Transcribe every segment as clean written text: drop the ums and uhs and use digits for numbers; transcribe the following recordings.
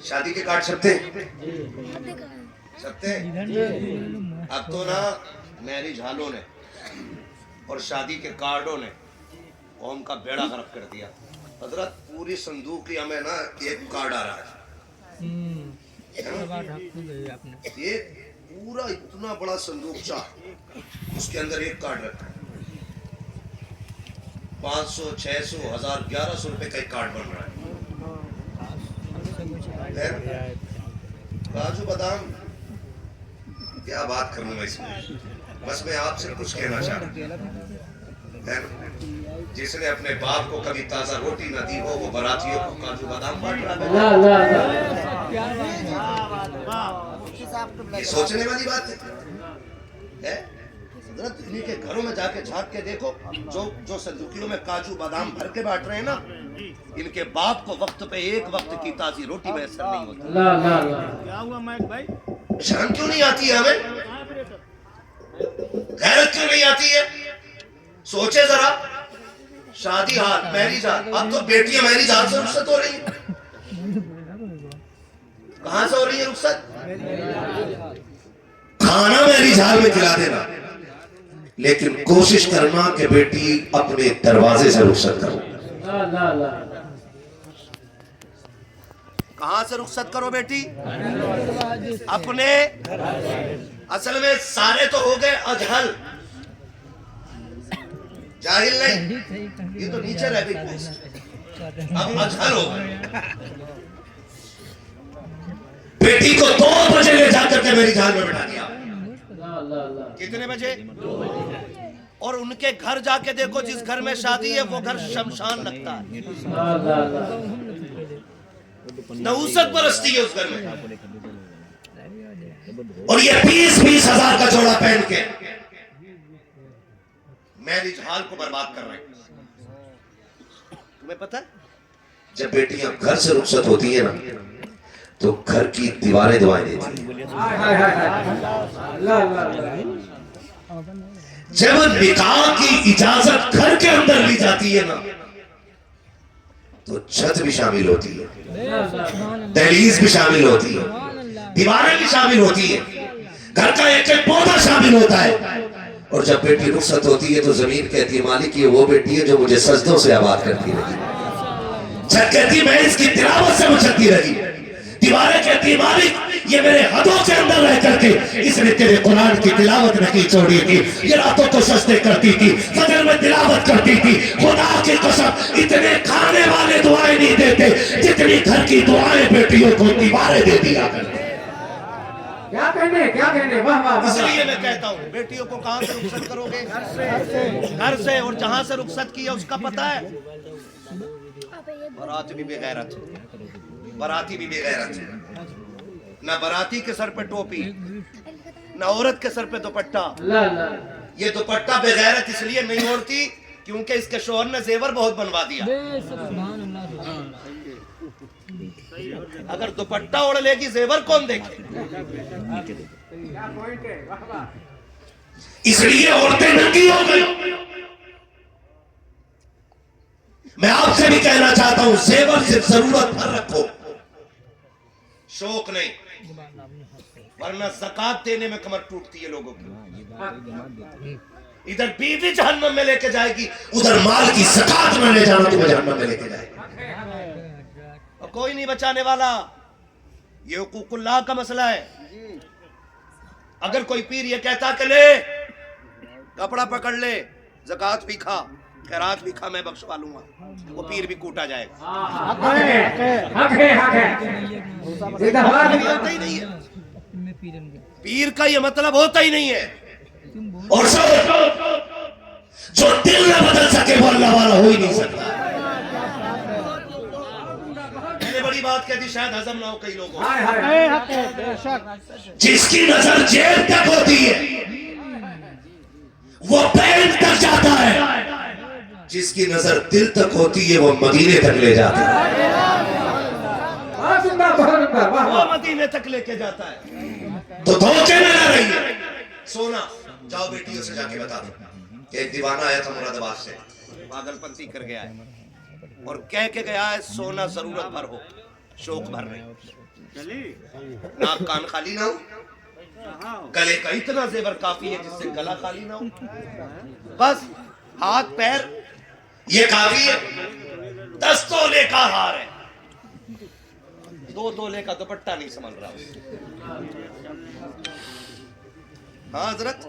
शादी के कार्ड छपते छपते। अब तो ना मैरिज हालों ने और शादी के कार्डों ने कौम का बेड़ा गर्क कर दिया। हजरत पूरी संदूकिया में ना एक कार्ड आ रहा है। ये पूरा इतना बड़ा संदूकचा, उसके अंदर एक कार्ड रखा है। 500, 600, 1000, 1100 रुपए का एक कार्ड बन रहा है। काजू बादाम क्या बात करूं मैं इसमें, बस मैं आपसे कुछ कहना चाह रहा हूं। जिसने अपने बाप को कभी ताजा रोटी न दी हो, वो बारातियों को काजू बादाम बांट रहा है। ये सोचने वाली बात है। इन्हीं के घरों में जाके झांक के देखो, जो संदूकियों में काजू बादाम भर के बांट रहे हैं ना, इनके बाप को वक्त पे एक वक्त की ताजी रोटी मैसर नहीं होती। क्या हुआ माइक भाई? शर्म क्यों नहीं आती है हमें? गैरत क्यों नहीं आती है? सोचे जरा, शादी हाल, मैरिज हाल, अब तो बेटियां मैरिज हाल से रुखसत हो रही है। कहां से हो रही है रुखसत? खाना मैरिज हाल में खिला देना, लेकिन कोशिश करना कि बेटी अपने दरवाजे से रुखसत करो। कहां से रुखसत करो बेटी? अपने। असल में सारे तो हो गए अजहल, जाहिल नहीं, ये तो नीचे रह गई, अब अजहल हो गए। बेटी को 2 बजे ले जाकर के मेरी जान में बैठा दिया। कितने बजे? और उनके घर जाके देखो, जिस घर में शादी है वो घर शमशान लगता है। नहुसत बरसती है उस घर में, और ये 20-20 हजार का जोड़ा पहन के मैरिज हाल को बर्बाद कर रहे हैं। तुम्हें पता है, जब बेटियां घर से रुखसत होती है ना, तो घर की दीवारें दुआएं देती हैं। जब निकाह की इजाजत घर के अंदर ली जाती है ना, तो छत भी शामिल होती है, दहलीज भी शामिल होती है, दीवारें भी शामिल होती है, घर का एक एक पौधा शामिल होता है। और जब बेटी रुखसत होती है तो जमीन कहती है मालिक ये वो बेटी है जो मुझे सजदों से आबाद करती रही। छत कहती है मैं इसकी तिलावत से मुझती रही। दीवारें कहती है मालिक ये मेरे हदों के अंदर रह करके इसने तेरे कुरान की तिलावत नहीं छोड़ी थी, ये रातों को सजदे करती थी, फजर में तिलावत करती थी। खुदा की कसम इतने खाने वाले दुआएं नहीं देते जितनी घर की दुआएं बेटियों को दीवारें दे दिया करते। क्या कहने वाह वाह। इसलिए मैं कहता हूँ बेटियों को कहां से रुखसत करोगे? घर से। और जहां से रुखसत किया उसका पता है? बारात भी बेगैरत, बाराती भी बेगैरत है। ना बाराती के सर पे टोपी, ना औरत के सर पे दुपट्टा। ये दुपट्टा बेगैरत इसलिए नहीं ओढ़ती क्योंकि इसके शोहर ने जेवर बहुत बनवा दिया। अगर दुपट्टा ओढ़ लेगी जेवर कौन देखे? इसलिए औरतें नंगी हो गई। मैं आपसे भी कहना चाहता हूं जेवर सिर्फ जरूरत पर रखो, शौक नहीं, वरना ज़कात देने में कमर टूटती है लोगों की। इधर बीवी जहन्नम में लेके जाएगी, उधर माल की ज़कात में ले जाना तुम्हें जहन्नम में लेके जाएगी। और कोई नहीं बचाने वाला, ये हुकूकुल्लाह का मसला है। अगर कोई पीर ये कहता कि ले कपड़ा पकड़ ले, ज़कात भी खा, खैरात भी खा, मैं बख्शवा लूंगा, वो पीर भी कूटा जाएगा। होता ही नहीं है, पीर का ये मतलब होता ही नहीं है। और जो दिल न बदल सके वो अल्लाह वाला हो ही नहीं सकता। मैंने बड़ी बात कह दी, शायद हजम ना हो कई लोगों। जिसकी नजर जेब तक होती है वो बैंक तक जाता है, जिसकी नजर दिल तक होती है वो मदीने तक ले जाता है, वो मदीने तक लेके जाता है। तो धोखे में ना रहिए। सोना जाओ बेटियों से जाके बता दो। एक दीवाना आया था मुरादाबाद से, पागलपंती कर गया है और कह के गया है सोना जरूरत भर हो, शौक भर रहे, नाक कान खाली ना हो, गले का इतना जेवर काफी है जिससे गला खाली ना हो, बस हाथ पैर ये काफी है। 10 तोले का हार है, 2 तोले का दुपट्टा नहीं संभल रहा। हाँ हजरत,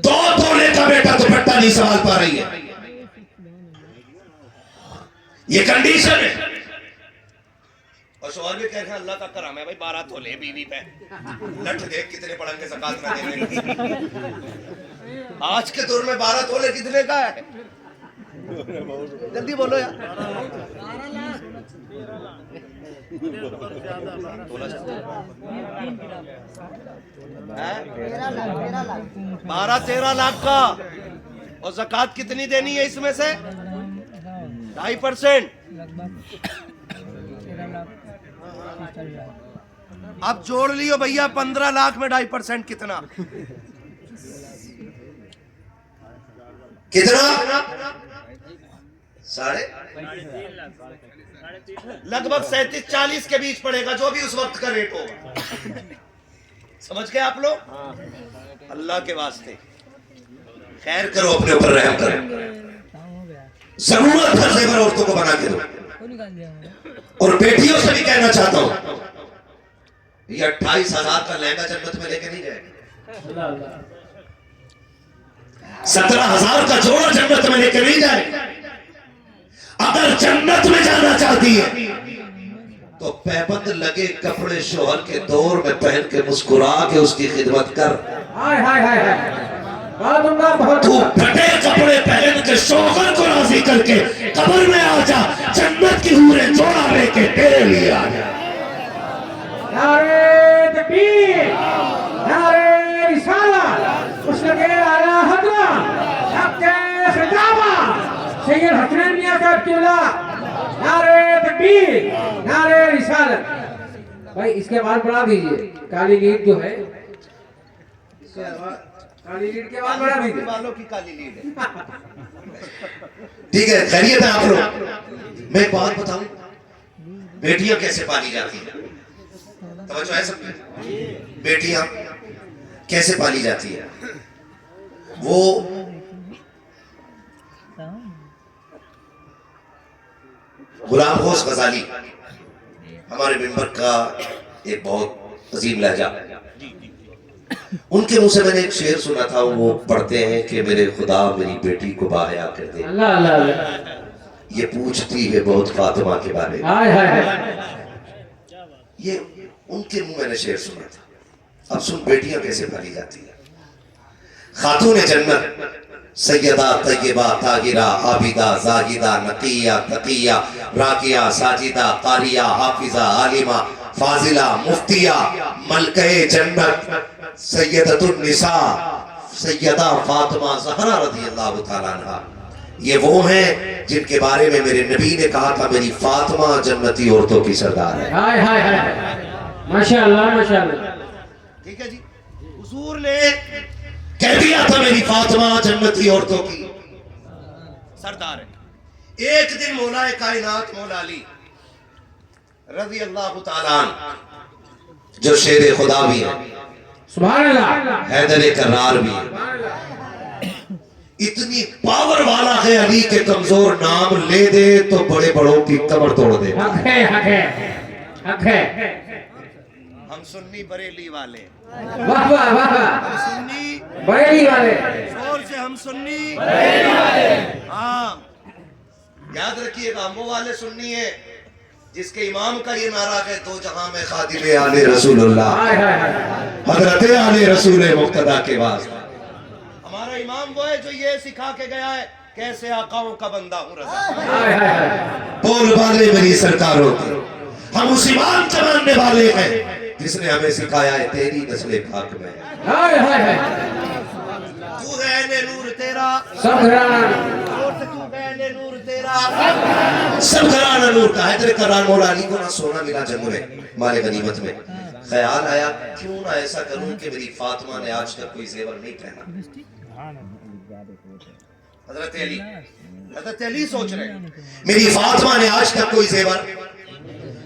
2 तोले का बेटा दुपट्टा नहीं संभाल पा रही है, ये कंडीशन है। और शोहर भी कह रहे हैं अल्लाह का करम है भाई, 12 तोले बीवी पे, लठ देख कितने पड़ेंगे ज़कात में देने। आज के दौर में 12 तोले कितने का है? जल्दी बोलो यार। 12-13 लाख का। और ज़कात कितनी देनी है इसमें से? 2.5%। अब जोड़ लियो भैया, 15 लाख में 2.5% कितना? लगभग 37-40 के बीच पड़ेगा, जो भी उस वक्त का रेट होगा। समझ गए आप लोग? अल्लाह के वास्ते खैर करो, अपने ऊपर रहम करो, जरूरत हर जेवर औरतों को बना के दो। और बेटियों से भी कहना चाहता हूं, ये 28,000 का लहंगा जन्नत में लेके नहीं जाएगा, 17,000 का जोड़ा जन्नत में लेके नहीं जाएगा। अगर जन्नत में जाना चाहती है तो पैबंद लगे कपड़े शोहर के दौर में पहन के मुस्कुरा के उसकी खिदमत कर। तू फटे कपड़े पहन के शोहर को राजी करके कब्र में आ जा, जन्नत की हूरें जोड़ा लेके तेरे लिए आ जा। नारे तकबीर, नारे रिसालत, उसके आला हज़रत हक़-ए खिताबा सैयद हसनैन मियां साहब क़िबला, नारे तकबीर, नारे रिसालत। भाई इसके बाद बढ़ा दीजिए, काली लीड जो है, काली लीड के बाद बढ़ा दीजिए, वालों की काली लीड है। ठीक है, खैरियत है आप लोग। मैं एक बात बताऊं, बेटियां कैसे पाली जाती हैं? तवज्जो है सबकी? बेटियां कैसे पाली जाती है? वो गुलाम गौस गजाली हमारे मिंबर का एक बहुत अजीम लहजा, उनके मुंह से मैंने एक शेर सुना था। वो पढ़ते हैं कि मेरे खुदा मेरी बेटी को बाहया कर दे, ये पूछती है बहुत फातिमा के बारे में। ये उनके मुंह मैंने शेर सुना था। अब सुन बेटियां कैसे पाली जाती है। खातून जन्नत सैयदा तय्यबा ताहिरा आबिदा जाहिदा नकिया तकिया राकिया साजिदा कारिया हाफिजा आलिमा फाजिला मुफ्तिया मलके जन्नत सैयदतुन निसा सैयदा फातिमा ज़हरा रज़ियल्लाहु ताला अन्हा, ये वो हैं जिनके बारे में मेरे नबी ने कहा था मेरी फातिमा जन्नती औरतों की सरदार है। माशाअल्लाह माशाअल्लाह। ठीक है जी, हुजूर ने कह दिया था मेरी फातिमा जन्नती औरतों की सरदार है। एक दिन मौला कायनात मौला अली रज़ी अल्लाह ताला अन्हु, जो शेर खुदा भी है, सुभान अल्लाह, हैदर करार भी है, इतनी पावर वाला है अली के कमजोर नाम ले दे तो बड़े बड़ों की कमर तोड़ दे। हक है, हक है, हक है। हम सुन्नी बरेली वाले, वाह वाह वाह, सुन्नी बरेली वाले, जोर से हम सुन्नी बरेली वाले। हाँ याद रखिएगा, हम वो वाले सुन्नी है जिसके इमाम का ये नारा है दो जहां में खादिम आले रसूलुल्लाह, हजरत आले रसूल मुक्तदा के वास्ते। हमारा इमाम वो है जो ये सिखा के गया है कैसे आकाओं का बंदा हूँ रज़ा। बोल वाले मेरी सरकारों की, हम उस इमाम के मानने वाले हैं जिसने हमें सिखाया है तेरी नस्ल पाक में तू है ने नूर तेरा सब घराना, तू है ने नूर तेरा सब घराना नूर का। हैदर करार मौला अली को ना सोना मिला जंग में माले गनीमत में, ख्याल आया क्यों ना ऐसा करूं कि मेरी फातिमा ने आज तक कोई जेवर नहीं पहना। हजरत अली सोच रहे मेरी फातिमा ने आज तक कोई जेवर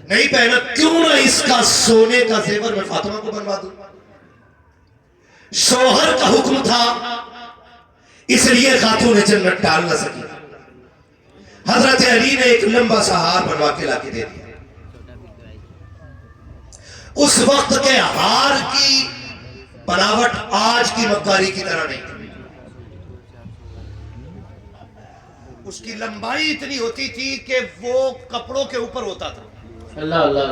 नहीं पहना, क्यों ना इसका सोने का जेवर मैं फातिमा को बनवा दूं। शौहर का हुक्म था, इसलिए खातून जन्नत टाल न सकी। हजरत अली ने एक लंबा सा हार बनवा के लाके दे दिया। उस वक्त के हार की बनावट आज की मक्कारी की तरह नहीं थी। उसकी लंबाई इतनी होती थी कि वो कपड़ों के ऊपर होता था। अल्लाह अल्लाह।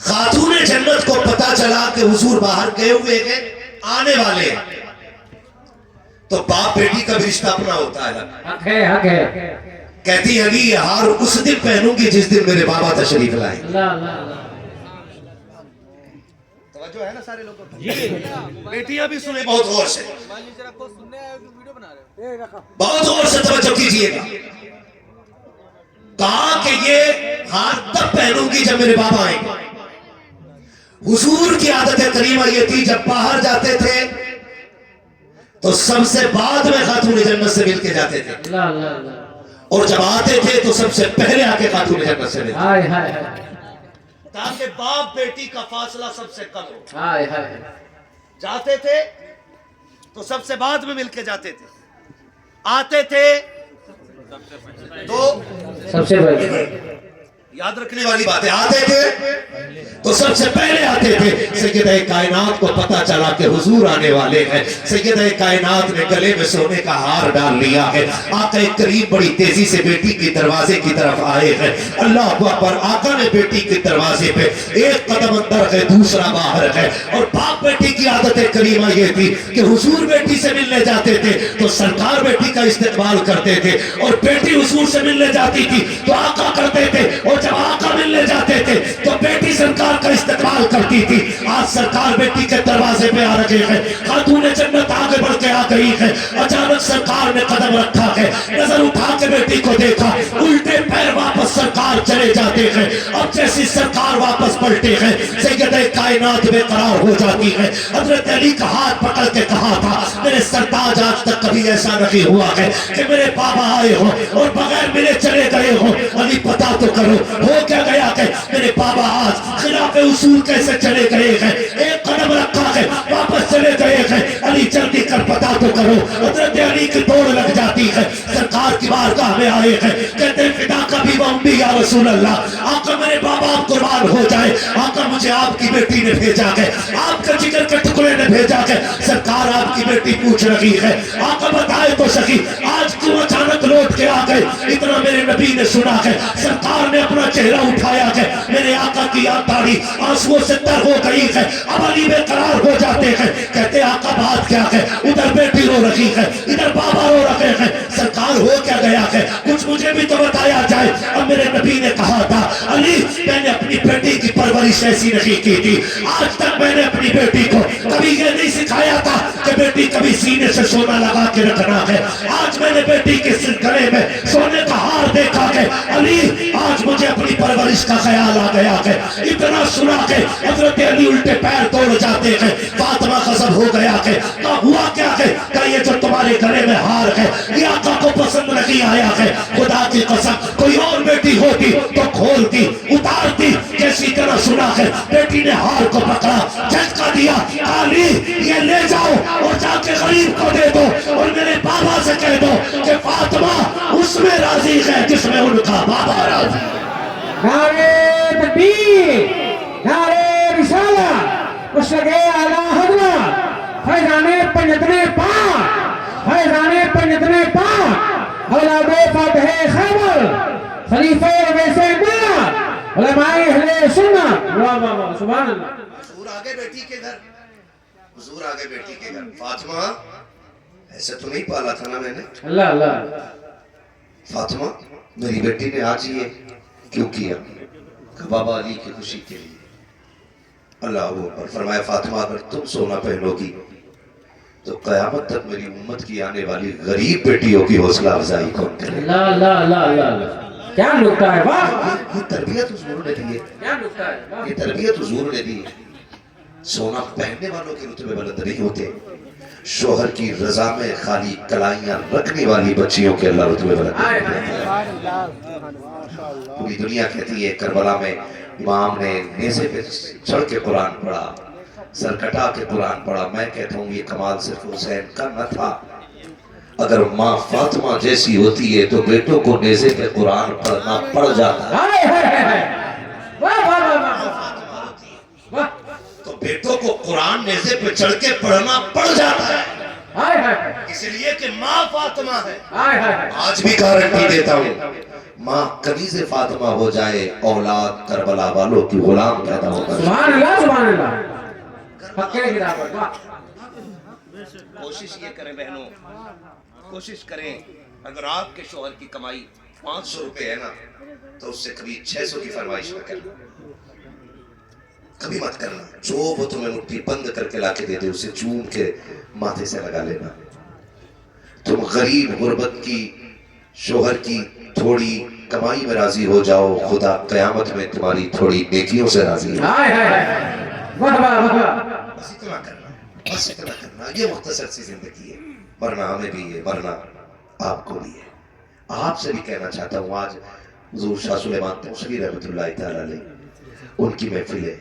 खातून जन्नत को पता चला कि हुजूर बाहर गए हुए हैं, आने वाले हैं, तो बाप बेटी का भी रिश्ता अपना होता है। हक है, हक है। कहती अली ये हार उस दिन पहनूंगी जिस दिन मेरे बाबा तशरीफ लाए। अल्लाह अल्लाह। तवज्जो है ना सारे लोगों को? बेटियां भी सुने बहुत गौर से, बहुत गौर से तवज्जो कीजिएगा। कहा कि ये हार तब पहनूंगी जब मेरे बाबा आएंगे। हुजूर की आदत करीमा ये थी, जब बाहर जाते थे तो सबसे बाद में खातून जन्नत से मिलके जाते थे, अल्लाह अल्लाह। और जब आते थे तो सबसे पहले आके खातून जन्नत से मिलते, हाय हाय हाय, ताकि बाप बेटी का फासला सबसे कम हो। हाय हाय। जाते थे तो सबसे बाद में मिलके जाते थे, आते थे तो सबसे पहले याद रखने वाली बातें, आते थे तो सबसे पहले आते थे। सैयद कायनात को पता चला कि हुजूर आने वाले हैं। सैयद कायनात ने गले में सोने का हार डाल लिया है। आका करीम बड़ी तेजी से बेटी के दरवाजे की तरफ आए हैं। अल्लाह अकबर। आका ने बेटी के दरवाजे पे एक कदम अंदर है, दूसरा बाहर है। और बाप बेटी की आदत करीमा ये थी कि हुजूर बेटी से मिलने जाते थे तो सरकार बेटी का इस्तेमाल करते थे, और बेटी हुजूर से मिलने जाती थी तो आका करते थे, और जब आका मिलने जाते थे तो बेटी सरकार का इस्तेमाल करती थी। आज सरकार बेटी के दरवाजे पे आ रहे हैं, खातून जन्नत आगे बढ़ के आ गई है। अचानक सरकार ने कदम रखा है, नजर उठा के बेटी को देखा, उल्टे पैर वापस सरकार चले जाते हैं। अब जैसी सरकार वापस पलटे हैं, सैयद कायनात बेकरार हो जाती है। हजरत अली का हाथ पकड़ के कहा था, मेरे सरताज आज तक कभी ऐसा नहीं हुआ है कि मेरे बाबा आए हो और बगैर मिले चले गए हो। अली पता तो करो हो क्या गया है? मेरे बाबा आज खिलाफे उसूल कैसे चले गए हैं? एक कदम रखा है वापस चले गए हैं। अली जल्दी कर पता तो करो। हजरत अली की दौड़ लग जाती है, सरकार की बारगाह में आए हैं, कहते हैं फिदा का भी मम्मी या रसूल अल्लाह, आका मेरे बाबा आप कुर्बान हो जाए। आका मुझे आपकी बेटी ने भेजा है, आपके जिगर के टुकड़े ने भेजा है। सरकार आपकी बेटी पूछ रही है, आका बताए तो सही आज क्यों अचानक लौट के आ गए? इतना मेरे नबी ने सुना है। सरकार ने अपना चेहरा उठाया है, मेरे आका की यादारी आंसुओं से तर हो गई है। अब अली बेकरार हो जाते हैं, कहते आका बात क्या है? उधर बेटी रो रही है, इधर बाबा रो रहे हैं। सरकार हो क्या गया है? कुछ मुझे भी तो बताया जाए। अब मेरे नबी ने कहा था, अली मैंने अपनी बेटी की परवरिश ऐसी नहीं की थी। आज तक मैंने अपनी बेटी को कभी ये नहीं सिखाया था कि बेटी कभी सीने से सोना लगा के रखना है। आज मैंने बेटी के सिर गले में सोने का हार देखा है। अली आज मुझे अपनी परवरिश का ख्याल आ गया है। इतना सुना के हजरत अली उल्टे पैर तोड़ जाते हैं। फातिमा गजब हो गया है, क्या हुआ क्या है? क्या ये जो तुम्हारे गले में हार है ये आका को पसंद नहीं आया है? खुदा की कसम कोई और बेटी होती तो खोलती उतारती। जैसी तरह सुना है बेटी ने हार को पकड़ा, झटका दिया, अली ये ले जाओ और जाके गरीब को दे दो, और मेरे बाबा से कह दो कि फातिमा उसमें राजी है जिसमें उनका बाबा राजी। नारे तकबीर, नारे रिसाला, मुशरक़े आला हज़रत, फैज़ाने पंजतने पाक, फैज़ाने पंजतने पाक, औलादे फ़ातिहे खैबर, खलीफे वैसे बात, उलमाए अहले सुन्नत। वाह वाह वाह, सुभान अल्लाह। हुजूर आगे बेटी के घर, हुजूर आगे बेटी के घर। फातिमा ऐसे तो नहीं पाला था ना मैंने। अल्लाह अल्लाह। फातिमा मेरी बेटी ने आज ये क्यों किया? बाबा अली की खुशी के लिए। अल्लाह अकबर। फरमाया फातिमा अगर तुम सोना पहनोगी तो कयामत तक मेरी उम्मत की आने वाली गरीब बेटियों की हौसला अफजाई कौन करे? अल्लाह अल्लाह अल्लाह अल्लाह। क्या नुक्ता है? वाह, ये तरबियत हुजूर ने दी है, क्या नुक्ता है? वाह। ये तरबियत हुजूर ने दी है। सोना पहनने वालों के रुतबे बुलंद नहीं होते, शोहर की रजा में खाली कलाइयां रखने वाली बच्चियों के अल्लाह रुतबे बुलंद। पूरी दुनिया कहती है करबला में इमाम ने नेज़े पे चढ़ के कुरान पढ़ा, सर कटा के कुरान पढ़ा। मैं कहता हूँ ये कमाल सिर्फ हुसैन का न था। अगर माँ फातिमा जैसी होती है तो बेटों को नेज़े पे कुरान पढ़ना पड़ जाता है। तो बेटों को कुरान नेज़े पे चढ़ के पढ़ना पड़ जाता है, इसलिए कि माँ फातिमा है। आज भी गारंटी देता हूँ, माँ कनीज़े फातिमा हो जाए, औलाद करबला वालों की गुलाम पैदा होगा। सुभान अल्लाह, सुभान अल्लाह। पक्के गिरावट, वाह। कोशिश ये करें बहनों, कोशिश करें, अगर आपके शोहर की कमाई 500 रुपए है ना, तो उससे कभी 600 की फरमाइश न करना, कभी मत करना। जो वो तुम्हें मुट्ठी बंद करके लाके दे दे, उसे चूम के माथे से लगा लेना। तुम गरीब गुर्बत की शोहर की थोड़ी कमाई में राजी हो जाओ, खुदा कयामत में तुम्हारी थोड़ी नेकियों से राजी है। बस इतना करना, बस इतना करना। ये मुख्तसर सी जिंदगी है, मरना हमें भी है, मरना आपको भी है। आपसे भी कहना चाहता हूँ, आज हुजूर शाह सुलेमान तौसीरी रहमतुल्लाह तआला अलैह उनकी महफिल है।